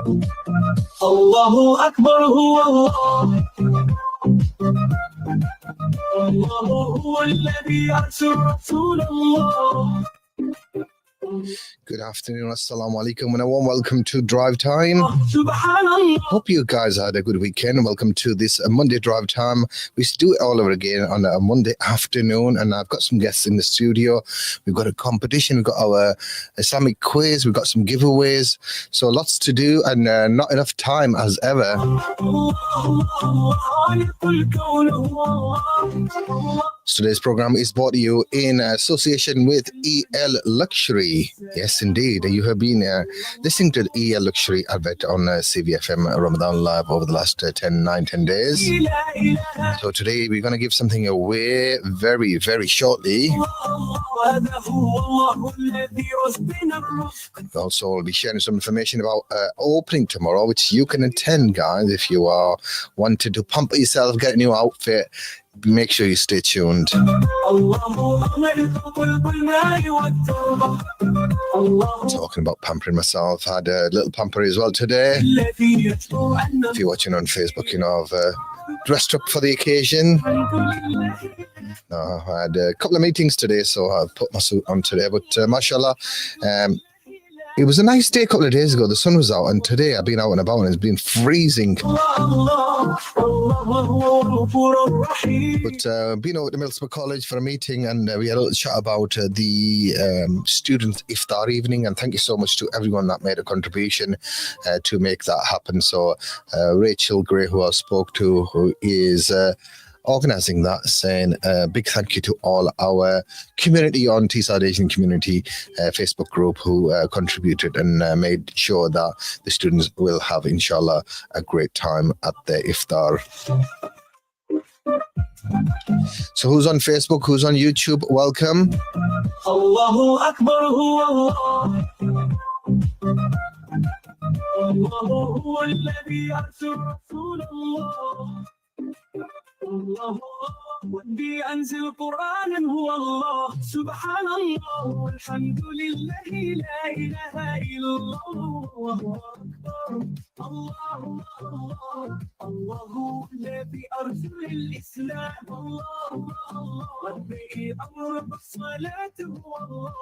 Allahu Akbar, Allah. الله هو الذي أرسل رسول الله. Good afternoon, assalamu alaikum, and a warm welcome to Drive Time. Hope you guys had a good weekend. Welcome to this Monday Drive Time. We do it all over again on a Monday afternoon, and I've got some guests in the studio. We've got a competition, we've got our Islamic quiz, we've got some giveaways, so lots to do and not enough time as ever. Today's program is brought to you in association with EL Luxury. Yes, indeed. You have been listening to the EL Luxury advert on CVFM Ramadan Live over the last 10 days. So today we're going to give something away very, very shortly. Also, we'll be sharing some information about opening tomorrow, which you can attend, guys, if you are wanting to pamper yourself, get a new outfit. Make sure you stay tuned. Talking about pampering myself, I had a little pamper as well today. If you're watching on Facebook, you know, I've dressed up for the occasion. I had a couple of meetings today, so I've put my suit on today. But mashallah, it was a nice day a couple of days ago. The sun was out, and today I've been out and about and it's been freezing. But been out at the Middlesbrough College for a meeting, and we had a little chat about the student iftar evening. And thank you so much to everyone that made a contribution to make that happen. So Rachel Gray, who I spoke to, who is organising that, saying a big thank you to all our community on Teesside Asian Community Facebook group who contributed and made sure that the students will have, inshallah, a great time at their iftar. So who's on Facebook, who's on YouTube, welcome. Allahu Akbar, Allah. Allahu huwa alladhi arsala rasulallah. الله ودي أنزل قرآنا هو الله سبحان الله والحمد لله لا إله إلا الله والله أكبر الله الله الله الذي أرسل الإسلام الله الله ربي أمر بالصلاة هو الله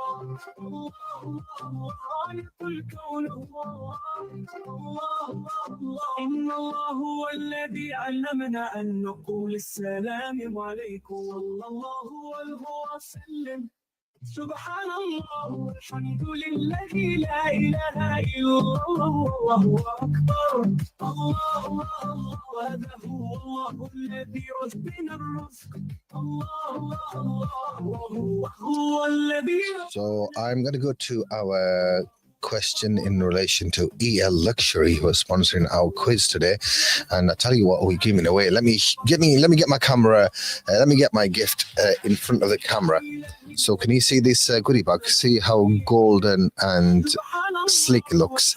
الله الله خالق الكون هو الله الله إن الله هو الذي علمنا أن نقول السلام عليكم والله هو وسلم سبحان الله والحمد لله لا إله إلا الله والله أكبر الله الله هذا هو الله الذي رزقنا الرزق الله الله هو الذي. So I'm going to go to our question in relation to EL Luxury, who is sponsoring our quiz today, and I tell you what, we're giving away. Let me get my camera. Let me get my gift in front of the camera. So can you see this goodie bag? See how golden and sleek it looks.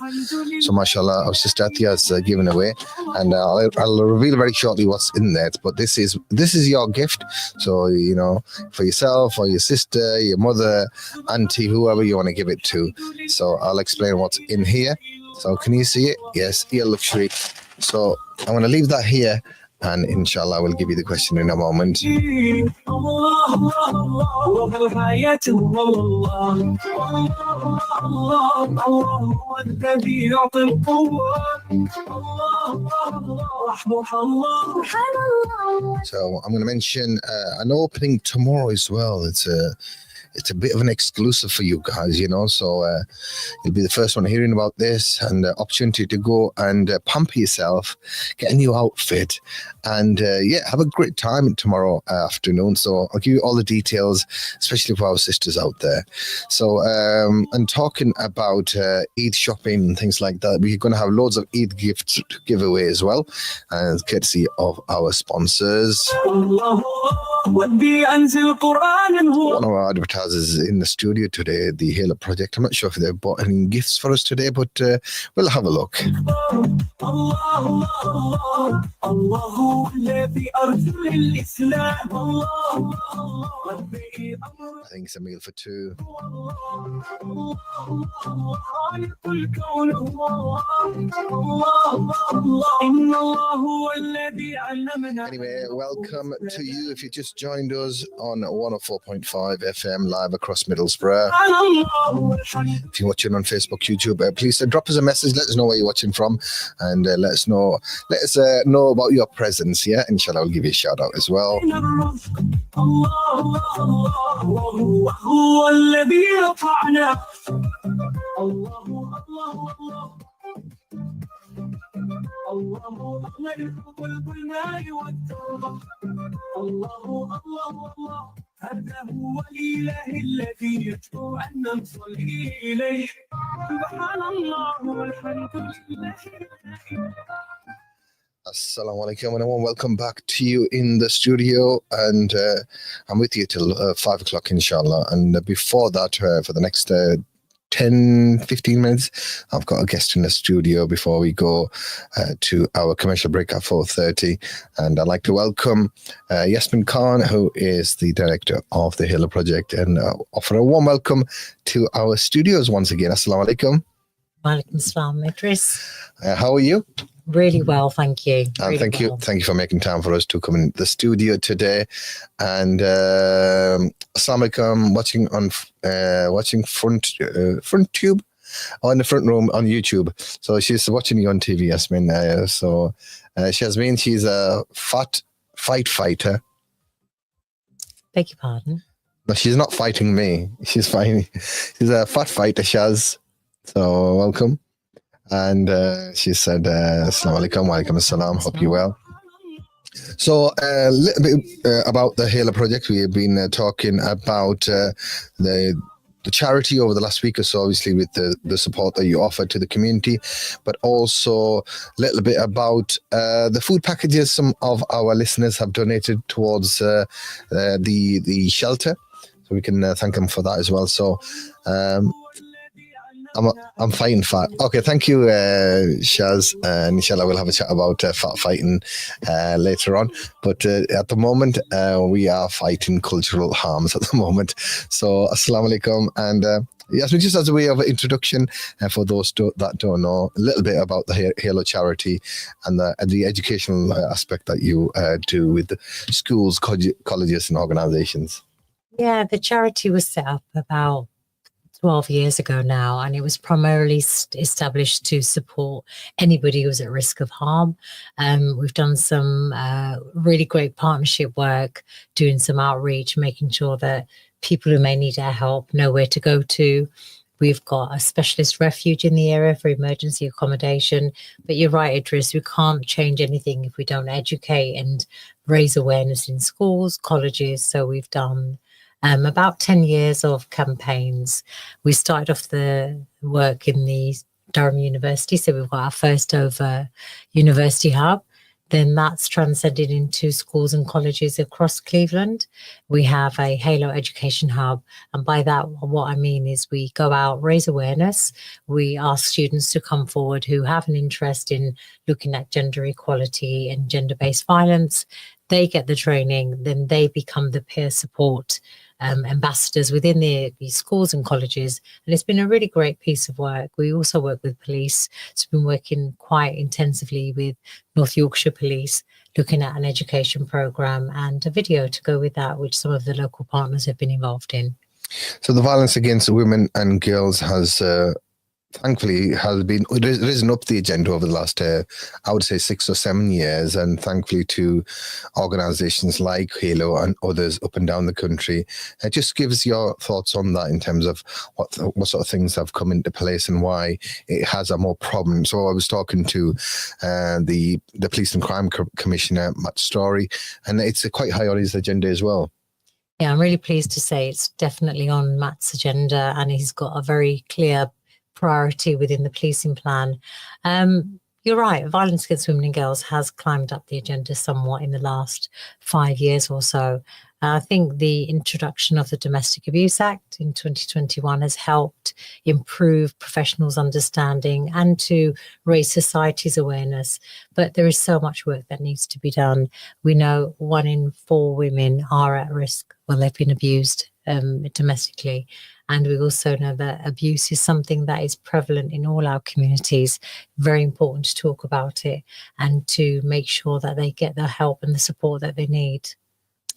So mashallah, our sister Atia is giving away, and I'll reveal very shortly what's in there. But this is your gift. So you know, for yourself or your sister, your mother, auntie, whoever you want to give it to. So I'll explain what's in here. So can you see it? Yes, EL Luxury. So I'm going to leave that here, and inshallah we'll give you the question in a moment. So I'm going to mention an opening tomorrow as well. It's a bit of an exclusive for you guys, you know, so you'll be the first one hearing about this, and the opportunity to go and pamper yourself, get a new outfit, and have a great time tomorrow afternoon. So I'll give you all the details, especially for our sisters out there. So and talking about Eid shopping and things like that, we're going to have loads of Eid gifts to give away as well, and courtesy of our sponsors. ودي أنزل قرآن هو One of our advertisers in the studio today, the Halo Project. I'm not sure if they've bought any gifts for us today, but we'll have a look. الله الله الله الذي أرسل الإسلام الله الله ربي I think it's a meal for two. خالق الكون الله الله الله إن الله هو الذي علمنا. Anyway, welcome to you if you just joined us on 104.5 FM live across Middlesbrough. If you're watching on Facebook, YouTube, please drop us a message. Let us know where you're watching from, and let us know about your presence. Yeah, inshallah, I'll give you a shout out as well. هو الذي رفعنا الله الله الله الله ملك الماء والتربة الله الله الله هذا هو الإله الذي يجب أن نصلي إليه سبحان الله والحمد لله. Assalamu alaikum and welcome back to you in the studio, and I'm with you till 5 o'clock inshallah, and before that for the next 10-15 minutes I've got a guest in the studio before we go to our commercial break at 4:30, and I'd like to welcome Yasmin Khan, who is the director of the Halo Project, and offer a warm welcome to our studios once again. Assalamu alaikum. Walaikum salam, Idrees. How are you? Really well, thank you. And Really thank you for making time for us to come in the studio today. And Assalamu alaikum, watching front tube in the front room on YouTube. So she's watching you on TV, Yasmin. Yasmin, she's a fight fighter. Beg your pardon? No, she's not fighting me. She's a fat fighter, Shaz. So welcome. And she said, Assalamu alaikum, wa alaikum assalam, hope you're well. So a little bit about the Halo Project. We have been talking about the charity over the last week or so, obviously with the support that you offer to the community, but also a little bit about the food packages some of our listeners have donated towards the shelter. So we can thank them for that as well. So I'm fighting fat. Okay, thank you, Shaz. And inshallah, we'll have a chat about fat fighting later on. But at the moment, we are fighting cultural harms at the moment. So, assalamu alaikum. And Yasmin, just as a way of introduction, for those that don't know, a little bit about the Halo charity and the educational aspect that you do with the schools, colleges, and organizations. Yeah, the charity was set up about 12 years ago now, and it was primarily established to support anybody who's at risk of harm. We've done some really great partnership work, doing some outreach, making sure that people who may need our help know where to go to. We've got a specialist refuge in the area for emergency accommodation. But you're right, Idrees, we can't change anything if we don't educate and raise awareness in schools, colleges. So we've done about 10 years of campaigns. We started off the work in the Durham University, so we've got our first ever university hub. Then that's transcended into schools and colleges across Cleveland. We have a Halo Education Hub, and by that, what I mean is we go out, raise awareness. We ask students to come forward who have an interest in looking at gender equality and gender-based violence. They get the training, then they become the peer support ambassadors within the schools and colleges, and it's been a really great piece of work. We also work with police, so we've been working quite intensively with North Yorkshire Police, looking at an education programme and a video to go with that, which some of the local partners have been involved in. So the violence against women and girls has thankfully has been risen up the agenda over the last I would say 6 or 7 years, and thankfully to organizations like Halo and others up and down the country. It just gives your thoughts on that in terms of what sort of things have come into place and why it has a more problem. So I was talking to the Police and Crime Commissioner, Matt Story, and it's quite high on his agenda as well. Yeah, I'm really pleased to say it's definitely on Matt's agenda, and he's got a very clear priority within the policing plan. You're right. Violence against women and girls has climbed up the agenda somewhat in the last 5 years or so. I think the introduction of the Domestic Abuse Act in 2021 has helped improve professionals' understanding and to raise society's awareness. But there is so much work that needs to be done. We know 1 in 4 women are at risk, well, they've been abused domestically. And we also know that abuse is something that is prevalent in all our communities. Very important to talk about it and to make sure that they get the help and the support that they need.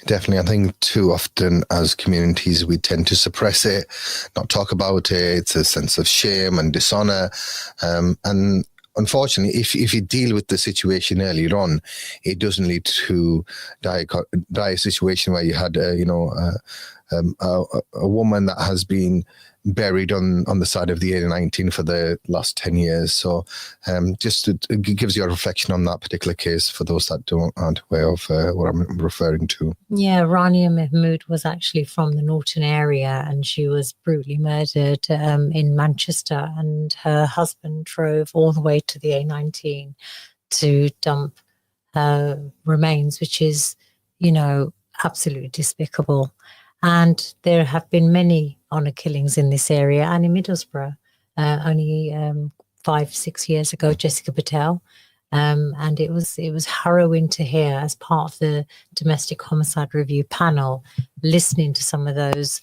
Definitely. I think too often as communities, we tend to suppress it, not talk about it. It's a sense of shame and dishonor. And unfortunately, if you deal with the situation earlier on, it doesn't lead to dire situation where you had, a woman that has been buried on the side of the A19 for the last 10 years. So it gives you a reflection on that particular case for those that aren't aware of what I'm referring to. Yeah, Rania Mahmood was actually from the Norton area and she was brutally murdered in Manchester, and her husband drove all the way to the A19 to dump her remains, which is, absolutely despicable. And there have been many honour killings in this area and in Middlesbrough. Only 5-6 years ago, Jessica Patel, and it was harrowing to hear as part of the Domestic Homicide Review panel, listening to some of those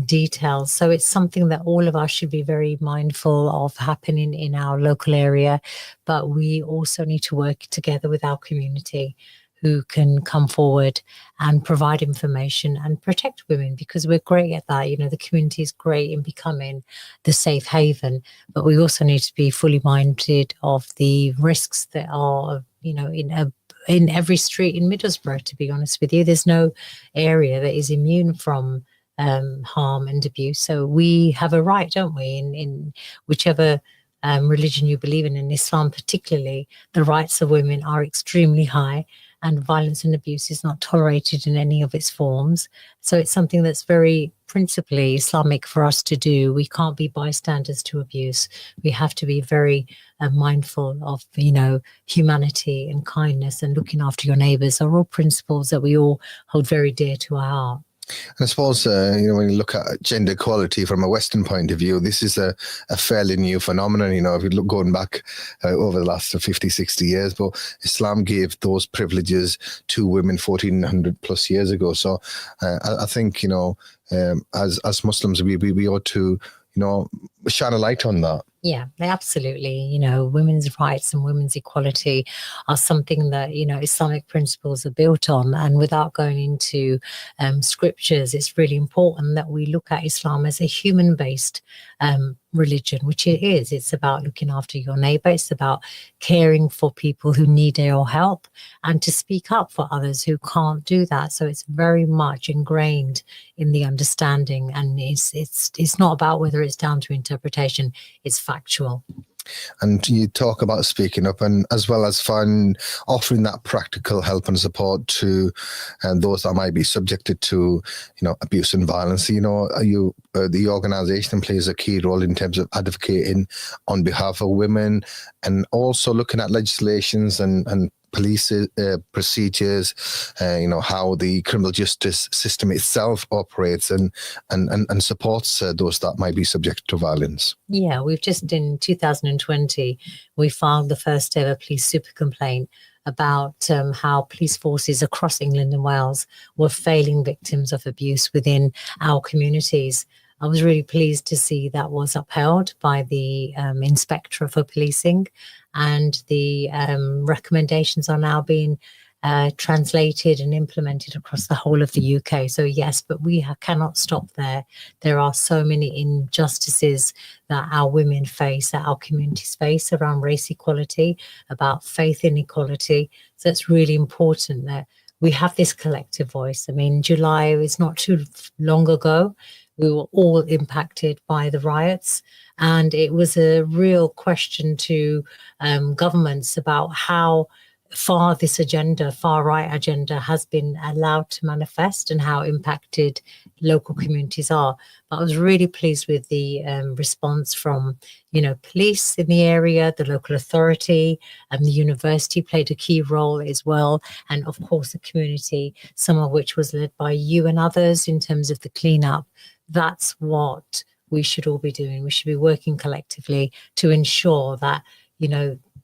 details. So it's something that all of us should be very mindful of happening in our local area, but we also need to work together with our community, who can come forward and provide information and protect women, because we're great at that. The community is great in becoming the safe haven, but we also need to be fully minded of the risks that are, in every street in Middlesbrough, to be honest with you. There's no area that is immune from harm and abuse. So we have a right, don't we, in whichever religion you believe in Islam particularly, the rights of women are extremely high, and violence and abuse is not tolerated in any of its forms. So it's something that's very principally Islamic for us to do. We can't be bystanders to abuse. We have to be very mindful of, humanity and kindness and looking after your neighbours are all principles that we all hold very dear to our heart. And I suppose, when you look at gender equality from a Western point of view, this is a fairly new phenomenon, if you look going back over the last 50, 60 years. But Islam gave those privileges to women 1400 plus years ago. So I think, as Muslims, we ought to, shine a light on that. Yeah, absolutely. Women's rights and women's equality are something that, Islamic principles are built on. And without going into scriptures, it's really important that we look at Islam as a human-based religion, which it is. It's about looking after your neighbor. It's about caring for people who need your help and to speak up for others who can't do that. So it's very much ingrained in the understanding, and it's not about whether it's down to interpretation. It's factual. And you talk about speaking up, and as well as offering that practical help and support to those that might be subjected to, abuse and violence. The organisation plays a key role in terms of advocating on behalf of women, and also looking at legislations and police procedures, how the criminal justice system itself operates and supports those that might be subject to violence. Yeah, we've just in 2020, we filed the first ever police super complaint about how police forces across England and Wales were failing victims of abuse within our communities. I was really pleased to see that was upheld by the Inspector for Policing, and the recommendations are now being translated and implemented across the whole of the UK. So yes, but we cannot stop there. There are so many injustices that our women face, that our communities face around race equality, about faith inequality. So it's really important that we have this collective voice. I mean, July is not too long ago. We were all impacted by the riots, and it was a real question to governments about how this agenda, far right agenda, has been allowed to manifest and how impacted local communities are. But I was really pleased with the response from, police in the area, the local authority, and the university played a key role as well. And of course, the community, some of which was led by you and others in terms of the cleanup. That's what we should all be doing. We should be working collectively to ensure that,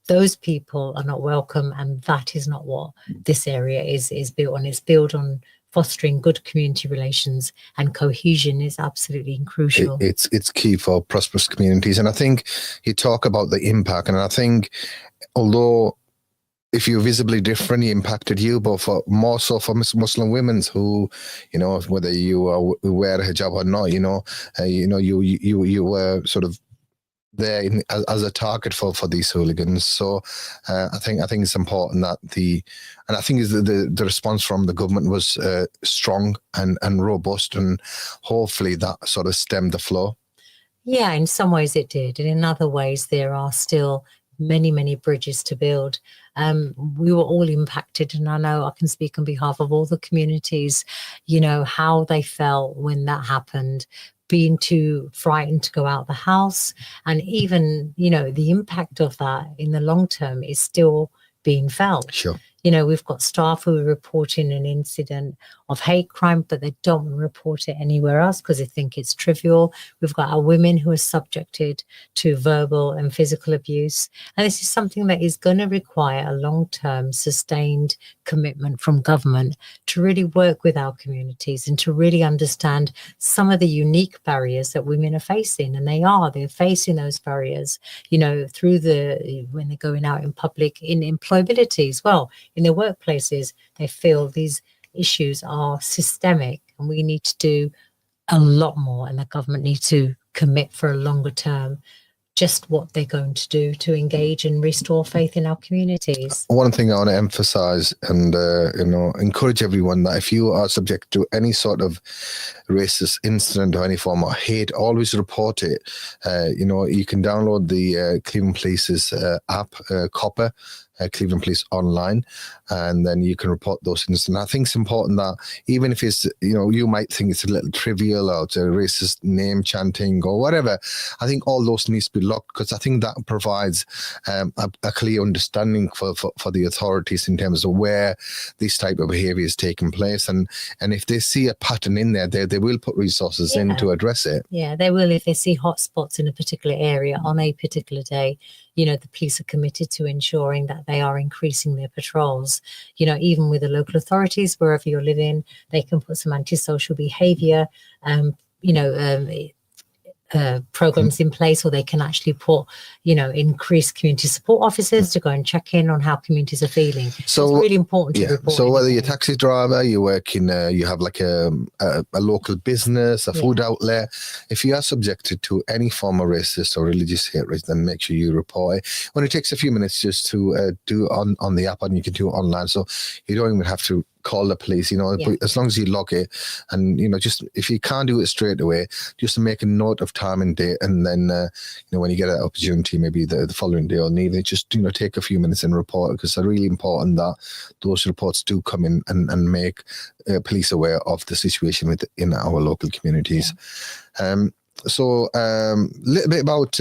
those people are not welcome, and that is not what this area is built on. It's built on fostering good community relations, and cohesion is absolutely crucial. It's key for prosperous communities. And I think you talk about the impact, and I think although if you're visibly different, it impacted you, but for more so for Muslim women who, whether you wear a hijab or not, you were sort of there as a target for these hooligans. So I think it's important that and I think the response from the government was strong and robust, and hopefully that sort of stemmed the flow. Yeah, in some ways it did, and in other ways there are still many, many bridges to build. We were all impacted, and I know I can speak on behalf of all the communities, how they felt when that happened, being too frightened to go out the house. And even, the impact of that in the long term is still being felt. Sure. We've got staff who are reporting an incident of hate crime, but they don't report it anywhere else because they think it's trivial. We've got our women who are subjected to verbal and physical abuse. And this is something that is going to require a long-term sustained commitment from government to really work with our communities and to really understand some of the unique barriers that women are facing. And they're facing those barriers, through when they're going out in public, in employability as well. In their workplaces, they feel these issues are systemic, and we need to do a lot more, and the government needs to commit for a longer term just what they're going to do to engage and restore faith in our communities. One thing I want to emphasize and encourage everyone that if you are subject to any sort of racist incident or any form of hate, always report it. You can download the Cleveland Police's app, Copper, Cleveland Police Online, and then you can report those things. And I think it's important that even if it's, you might think it's a little trivial or it's a racist name chanting or whatever, I think all those needs to be locked, because I think that provides a clear understanding for the authorities in terms of where this type of behaviour is taking place. And if they see a pattern in there, they will put resources in to address it. Yeah, they will. If they see hotspots in a particular area on a particular day, the police are committed to ensuring that they are increasing their patrols. Even with the local authorities, wherever you're living, they can put some antisocial behaviour, programs in place, or they can actually put, increased community support officers to go and check in on how communities are feeling. So it's really important to report. So whether you're a taxi driver, you work in, you have like a local business, a food outlet, if you are subjected to any form of racist or religious hatred, then make sure you report it. When it takes a few minutes just to do on the app, and you can do it online, so you don't even have to call the police, as long as you log it, and just if you can't do it straight away, just to make a note of time and date, and then when you get an opportunity, maybe the following day or evening, just take a few minutes and report it, because it's really important that those reports do come in and make police aware of the situation within our local communities. So a little bit about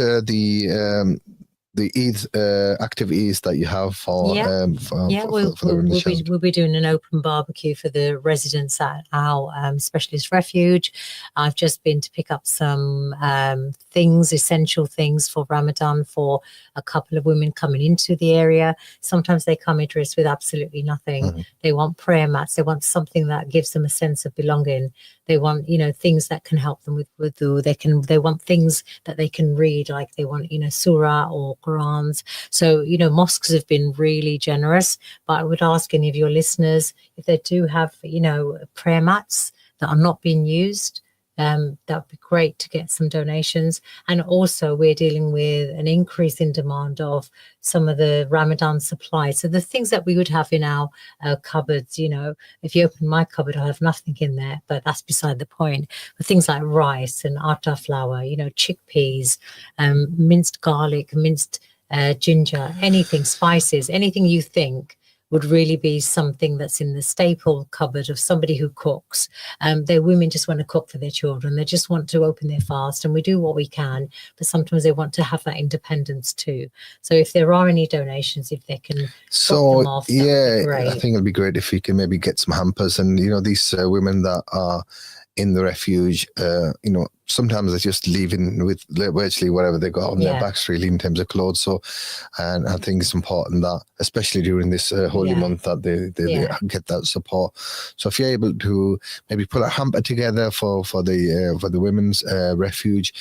the Eid activities that you have for the we'll be doing an open barbecue for the residents at our specialist refuge. I've just been to pick up some essential things for Ramadan for a couple of women coming into the area. Sometimes they come, Idrees, with absolutely nothing. Mm-hmm. They want prayer mats. They want something that gives them a sense of belonging. They want, things that can help them with wudu. They want things that they can read, like they want, surah or Qurans. So, mosques have been really generous, but I would ask any of your listeners if they do have, prayer mats that are not being used, that would be great to get some donations. And also we're dealing with an increase in demand of some of the Ramadan supplies. So the things that we would have in our cupboards, if you open my cupboard, I have nothing in there, but that's beside the point. But things like rice and atta flour, chickpeas, minced garlic, minced ginger, anything, spices, anything you think would really be something that's in the staple cupboard of somebody who cooks. Their women just want to cook for their children. They just want to open their fast, and we do what we can, but sometimes they want to have that independence too. So if there are any donations, if they can drop them off, that would be great. I think it'll be great if we can maybe get some hampers, and these women that are in the refuge, sometimes they're just leaving with virtually whatever they got on their backs, really, in terms of clothes. So, and I think it's important that, especially during this holy month, that they get that support. So, if you're able to maybe put a hamper together for the women's refuge,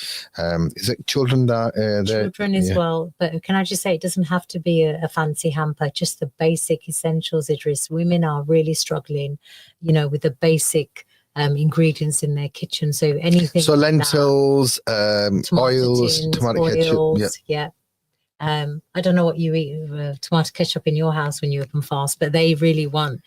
is it children that children as well? But can I just say, it doesn't have to be a fancy hamper. Just the basic essentials, Idrees. Women are really struggling, with the basic ingredients in their kitchen. So anything. So lentils, oils, tomato ketchup. Yeah. I don't know what you eat with tomato ketchup in your house when you open fast, but they really want,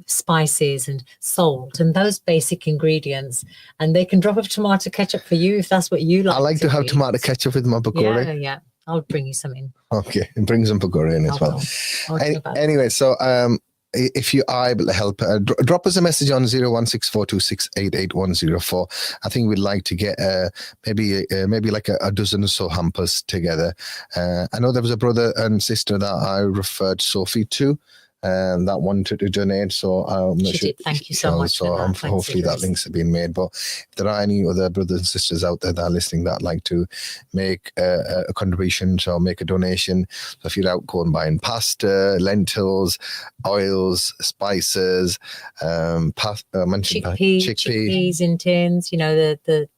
spices and salt and those basic ingredients. And they can drop off tomato ketchup for you if that's what you like. I like to have tomato ketchup with my pakora. Yeah. I'll bring you some in. Okay, and bring some pakora in as well. Anyway, so if you are able to help, drop us a message on 01642688104. I think we'd like to get maybe like a dozen or so hampers together. I know there was a brother and sister that I referred Sophie to, that wanted to donate. So I'm not sure. Thank you so much. So hopefully that links have been made. But if there are any other brothers and sisters out there that are listening that like to make a contribution or make a donation, so if you're out going buying pasta, lentils, oils, spices, chickpeas in tins, the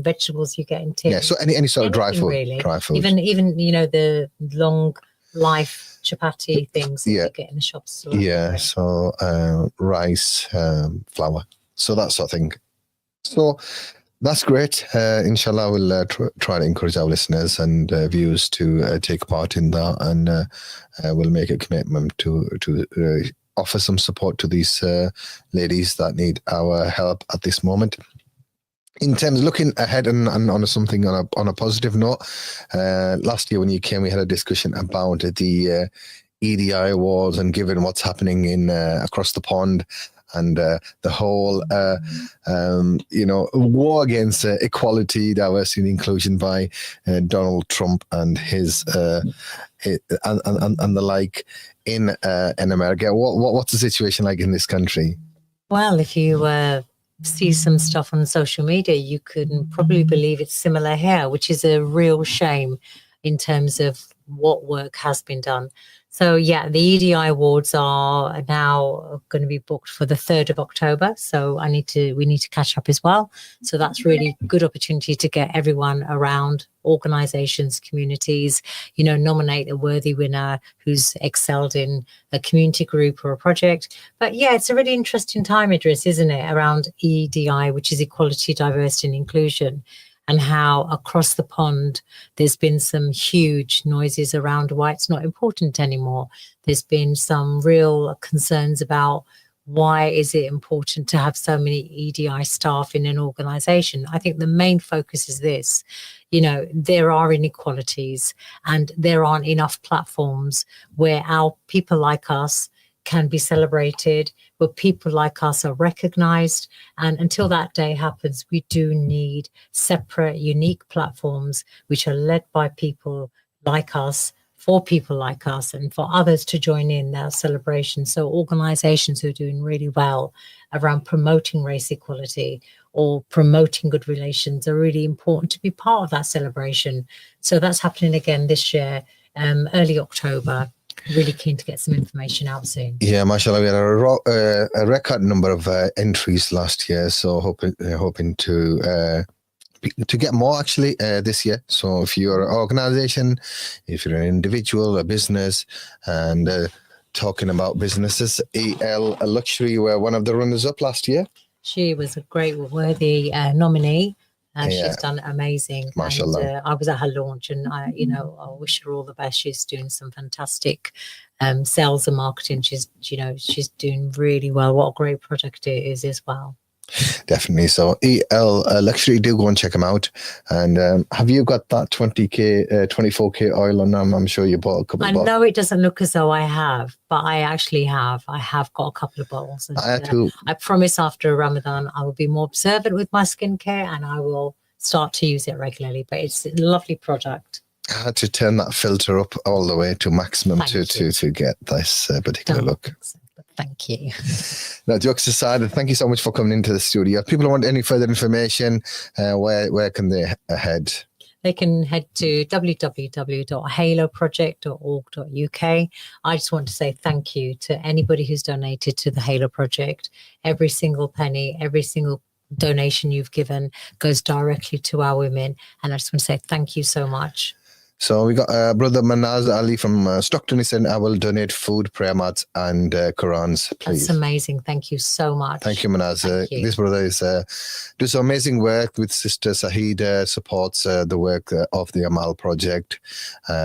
vegetables you get in tins. Yeah, so any sort of dry food, really. Dry food. Even the long life chapati things that you get in the shops. So rice, flour, so that sort of thing. So that's great. Inshallah, we'll try to encourage our listeners and viewers to take part in that, and we'll make a commitment to offer some support to these ladies that need our help at this moment. In terms of looking ahead and on something on a positive note, last year when you came, we had a discussion about the EDI awards, and given what's happening in across the pond, and the whole war against equality, diversity, and inclusion by Donald Trump and his and the like in America. What's the situation like in this country? Well, if you see some stuff on social media, you can probably believe it's similar here, which is a real shame in terms of what work has been done. So the EDI awards are now going to be booked for the 3rd of October. So we need to catch up as well. So that's really good opportunity to get everyone around, organizations, communities, nominate a worthy winner who's excelled in a community group or a project. But it's a really interesting time, Idrees, isn't it, around EDI, which is equality, diversity and inclusion, and how across the pond there's been some huge noises around why it's not important anymore. There's been some real concerns about why is it important to have so many EDI staff in an organization. I think the main focus is this. There are inequalities and there aren't enough platforms where our people like us can be celebrated, where people like us are recognized. And until that day happens, we do need separate, unique platforms which are led by people like us, for people like us, and for others to join in that celebration. So organizations who are doing really well around promoting race equality or promoting good relations are really important to be part of that celebration. So that's happening again this year, early October. Really keen to get some information out soon. Yeah, mashallah, we had a record number of entries last year, so hoping to get more actually this year. So if you're an organization, if you're an individual, a business, and talking about businesses, EL Luxury were one of the runners-up last year. She was a great, worthy nominee. She's done amazing. Mashallah. And, I was at her launch, and I wish her all the best. She's doing some fantastic sales and marketing. She's doing really well. What a great product it is as well. Definitely. So EL Luxury, do go and check them out. And have you got that 24K oil on them? I'm sure you bought a couple I of bottles. know it doesn't look as though I have, but I actually have. I have got a couple of bottles. And, I had to. I promise after Ramadan, I will be more observant with my skincare and I will start to use it regularly. But it's a lovely product. I had to turn that filter up all the way to maximum to get this particular look. Thank you. No, jokes aside, thank you so much for coming into the studio. If people want any further information, where can they head? They can head to www.haloproject.org.uk. I just want to say thank you to anybody who's donated to the Halo Project. Every single penny, every single donation you've given goes directly to our women. And I just want to say thank you so much. So we got brother Manaz Ali from Stockton. He said, I will donate food, prayer mats and Qurans, please. That's amazing. Thank you so much. Thank you, Manaz. Thank you. This brother is does amazing work with Sister Sahida, supports the work of the Amal Project,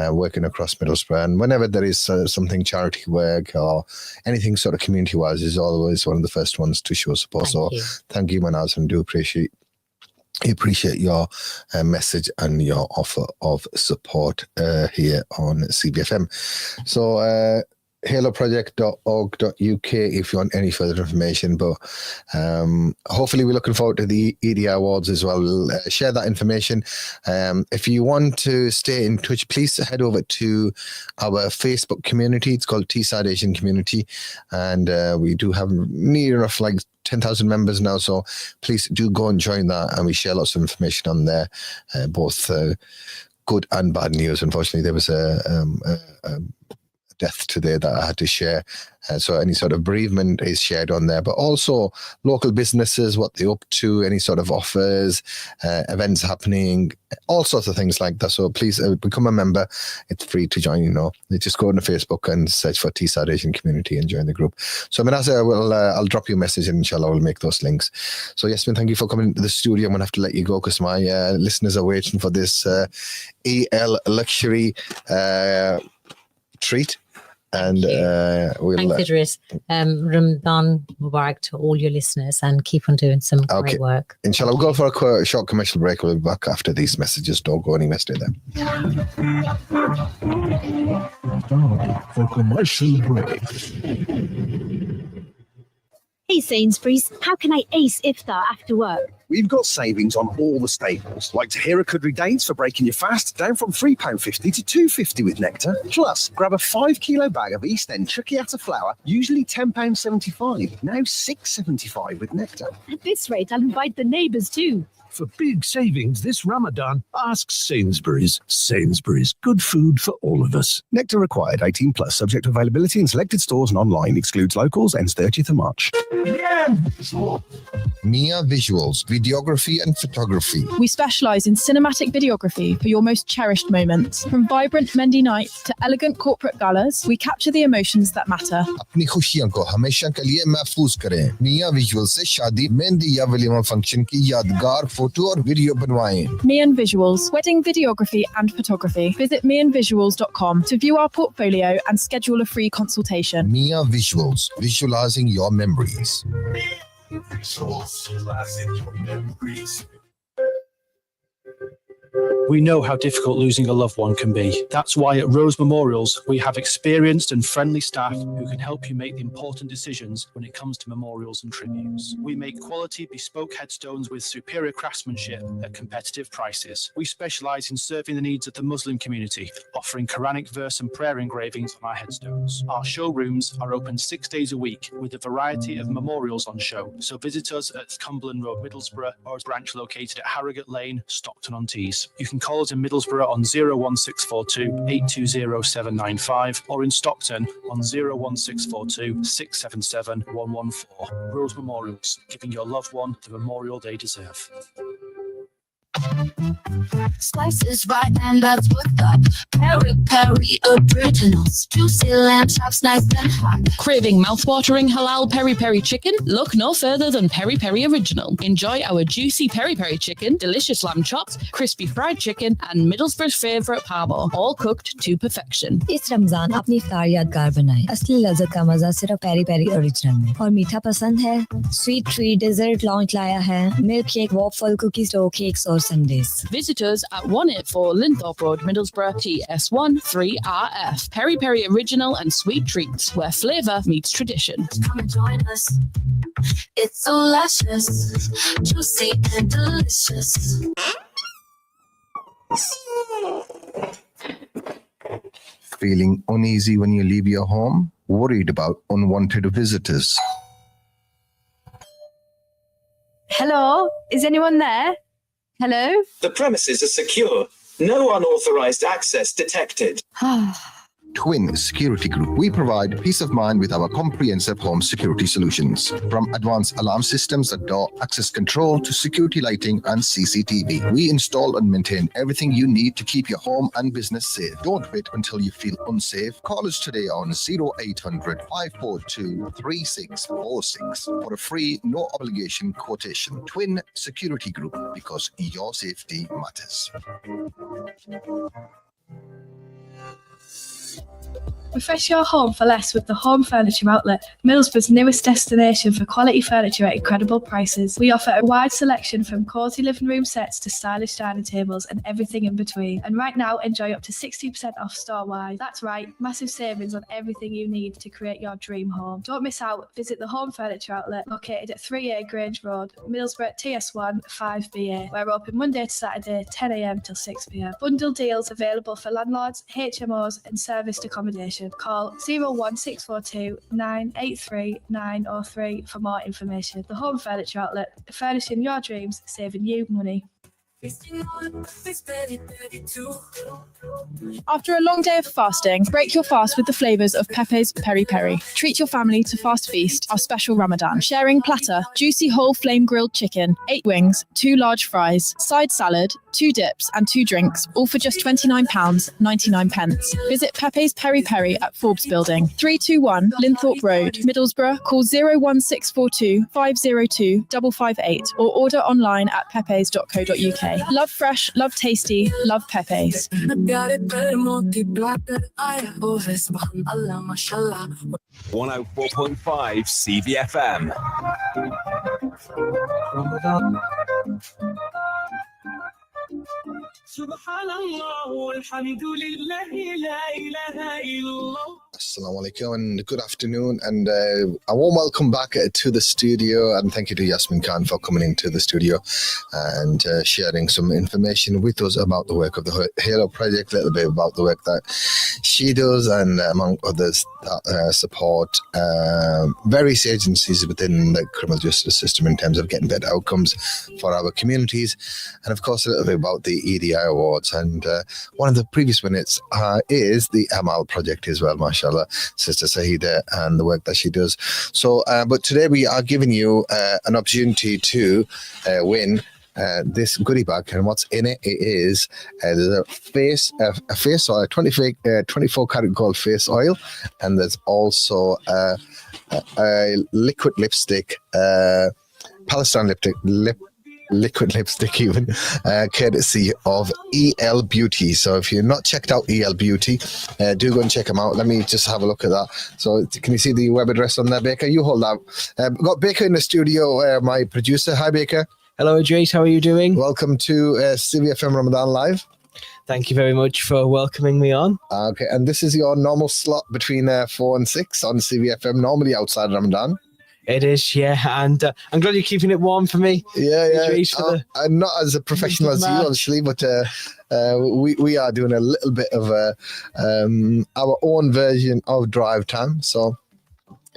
working across Middlesbrough. And whenever there is something charity work or anything sort of community-wise, he's always one of the first ones to show support. Thank you, Manaz, and do appreciate your message and your offer of support here on CVFM. So haloproject.org.uk if you want any further information. But hopefully we're looking forward to the EDI Awards as well. We'll share that information. If you want to stay in touch, please head over to our Facebook community. It's called Teesside Asian Community. And we do have near enough 10,000 members now, so please do go and join that, and we share lots of information on there, both good and bad news. Unfortunately, there was a death today that I had to share, so any sort of bereavement is shared on there, but also local businesses, what they're up to, any sort of offers, events happening, all sorts of things like that. So please become a member. It's free to join. You just go on Facebook and search for Teesside Asian Community and join the group. So Manasa, I'll drop you a message and inshallah we'll make those links. So Yasmin, thank you for coming into the studio. I'm gonna have to let you go because my listeners are waiting for this EL Luxury treat. And thanks, Idrees. Ramadan Mubarak to all your listeners, and keep on doing some great work. Inshallah, we'll go for a short commercial break. We'll be back after these messages. Don't go anywhere, stay there. For commercial break. Hey Sainsbury's, how can I ace iftar after work? We've got savings on all the staples, like Tahira Kudri Dates for breaking your fast, down from £3.50 to £2.50 with Nectar. Plus, grab a 5 kilo bag of East End Chuckiata flour, usually £10.75, now £6.75 with Nectar. At this rate, I'll invite the neighbours too. For big savings this Ramadan, ask Sainsbury's. Sainsbury's, good food for all of us. Nectar required, 18 plus, subject to availability in selected stores and online, excludes locals, ends 30th of March. Mia Visuals, videography and photography. We specialise in cinematic videography for your most cherished moments. From vibrant Mendy nights to elegant corporate galas, we capture the emotions that matter. अपनी खुशियों को हमेशा के लिए महफूज करें. मिया visual से शादी, मेहंदी या वलीमा फंक्शन की यादगार फोटो और वीडियो बनवाएं. Mian Visuals, wedding videography and photography. Visit mianvisuals.com to view our portfolio and schedule a free consultation. Mia Visuals, visualizing your memories. We know how difficult losing a loved one can be. That's why at Rose Memorials, we have experienced and friendly staff who can help you make the important decisions when it comes to memorials and tributes. We make quality bespoke headstones with superior craftsmanship at competitive prices. We specialise in serving the needs of the Muslim community, offering Quranic verse and prayer engravings on our headstones. Our showrooms are open 6 days a week with a variety of memorials on show. So visit us at Cumberland Road, Middlesbrough, or a branch located at Harrogate Lane, Stockton-on-Tees. You can call us in Middlesbrough on 01642 820 795 or in Stockton on 01642 677 114. Rose Memorials, giving your loved one the memorial they deserve. Slices right, and that's what got Peri Peri Originals. Juicy lamb chops, nice and hot. Craving mouth-watering halal peri-peri chicken? Look no further than Peri Peri Original. Enjoy our juicy peri-peri chicken, delicious lamb chops, crispy fried chicken, and Middlesbrough's favourite parmo, all cooked to perfection. इस रमजान अपनी इफ्तार यादगार बनाएं। असली लज़्ज़त का मजा सिर्फ peri peri original में। और मीठा पसंद है? स्वीट ट्रीट डेजर्ट लॉन्च लाया है। Milk cake, waffle, cookies, dough cakes और sundaes. Visit us at 184 Linthorpe Road, Middlesbrough, TS1 3RF. Peri Peri Original and Sweet Treats, where flavour meets tradition. Come and join us. It's so luscious, juicy and delicious. Feeling uneasy when you leave your home? Worried about unwanted visitors? Hello, is anyone there? Hello? The premises are secure. No unauthorized access detected. Twin Security Group. We provide peace of mind with our comprehensive home security solutions. From advanced alarm systems and door access control to security lighting and CCTV. We install and maintain everything you need to keep your home and business safe. Don't wait until you feel unsafe. Call us today on 0800 542 3646 for a free, no obligation quotation. Twin Security Group, because your safety matters. Refresh your home for less with the Home Furniture Outlet, Middlesbrough's newest destination for quality furniture at incredible prices. We offer a wide selection from cosy living room sets to stylish dining tables and everything in between. And right now, enjoy up to 60% off store-wide. That's right, massive savings on everything you need to create your dream home. Don't miss out. Visit the Home Furniture Outlet, located at 3A Grange Road, Middlesbrough, TS1 5BA. We're open Monday to Saturday, 10 a.m. till 6 p.m. Bundle deals available for landlords, HMOs and serviced accommodation. Call 01642 983 903 for more information. The Home Furniture Outlet, furnishing your dreams, saving you money. After a long day of fasting, break your fast with the flavours of Pepe's Peri Peri. Treat your family to Fast Feast, our special Ramadan. Sharing platter, juicy whole flame grilled chicken, 8 wings, 2 large fries, side salad, 2 dips and 2 drinks, all for just £29.99. Visit Pepe's Peri Peri at Forbes Building, 321 Linthorpe Road, Middlesbrough. Call 01642 502 558 or order online at pepes.co.uk. Love fresh, love tasty, love Pepe's. 104.5 CVFM. Ramadan. Assalamu alaikum and good afternoon and a warm welcome back to the studio, and thank you to Yasmin Khan for coming into the studio and sharing some information with us about the work of the Halo Project, a little bit about the work that she does, and among others that support various agencies within the criminal justice system in terms of getting better outcomes for our communities, and of course a little bit about the EDI Awards, and one of the previous minutes is the Amal Project as well, mashallah, Sister Sahida and the work that she does. So, but today we are giving you an opportunity to win this goodie bag, and what's in it? It is there's a face oil, 24 karat gold face oil, and there's also a liquid lipstick, Palestine liquid lipstick even, courtesy of EL Beauty. So if you're not checked out EL Beauty, do go and check them out. Let me just have a look at that. So can you see the web address on there, Baker? You hold that. We've got Baker in the studio, my producer. Hi, Baker. Hello, Idrees. How are you doing? Welcome to CVFM Ramadan Live. Thank you very much for welcoming me on. Okay, and this is your normal slot between 4 and 6 on CVFM, normally outside Ramadan. It is, yeah, and I'm glad you're keeping it warm for me. Yeah. I'm not as a professional as you, obviously, but we are doing a little bit of our own version of Drivetime. So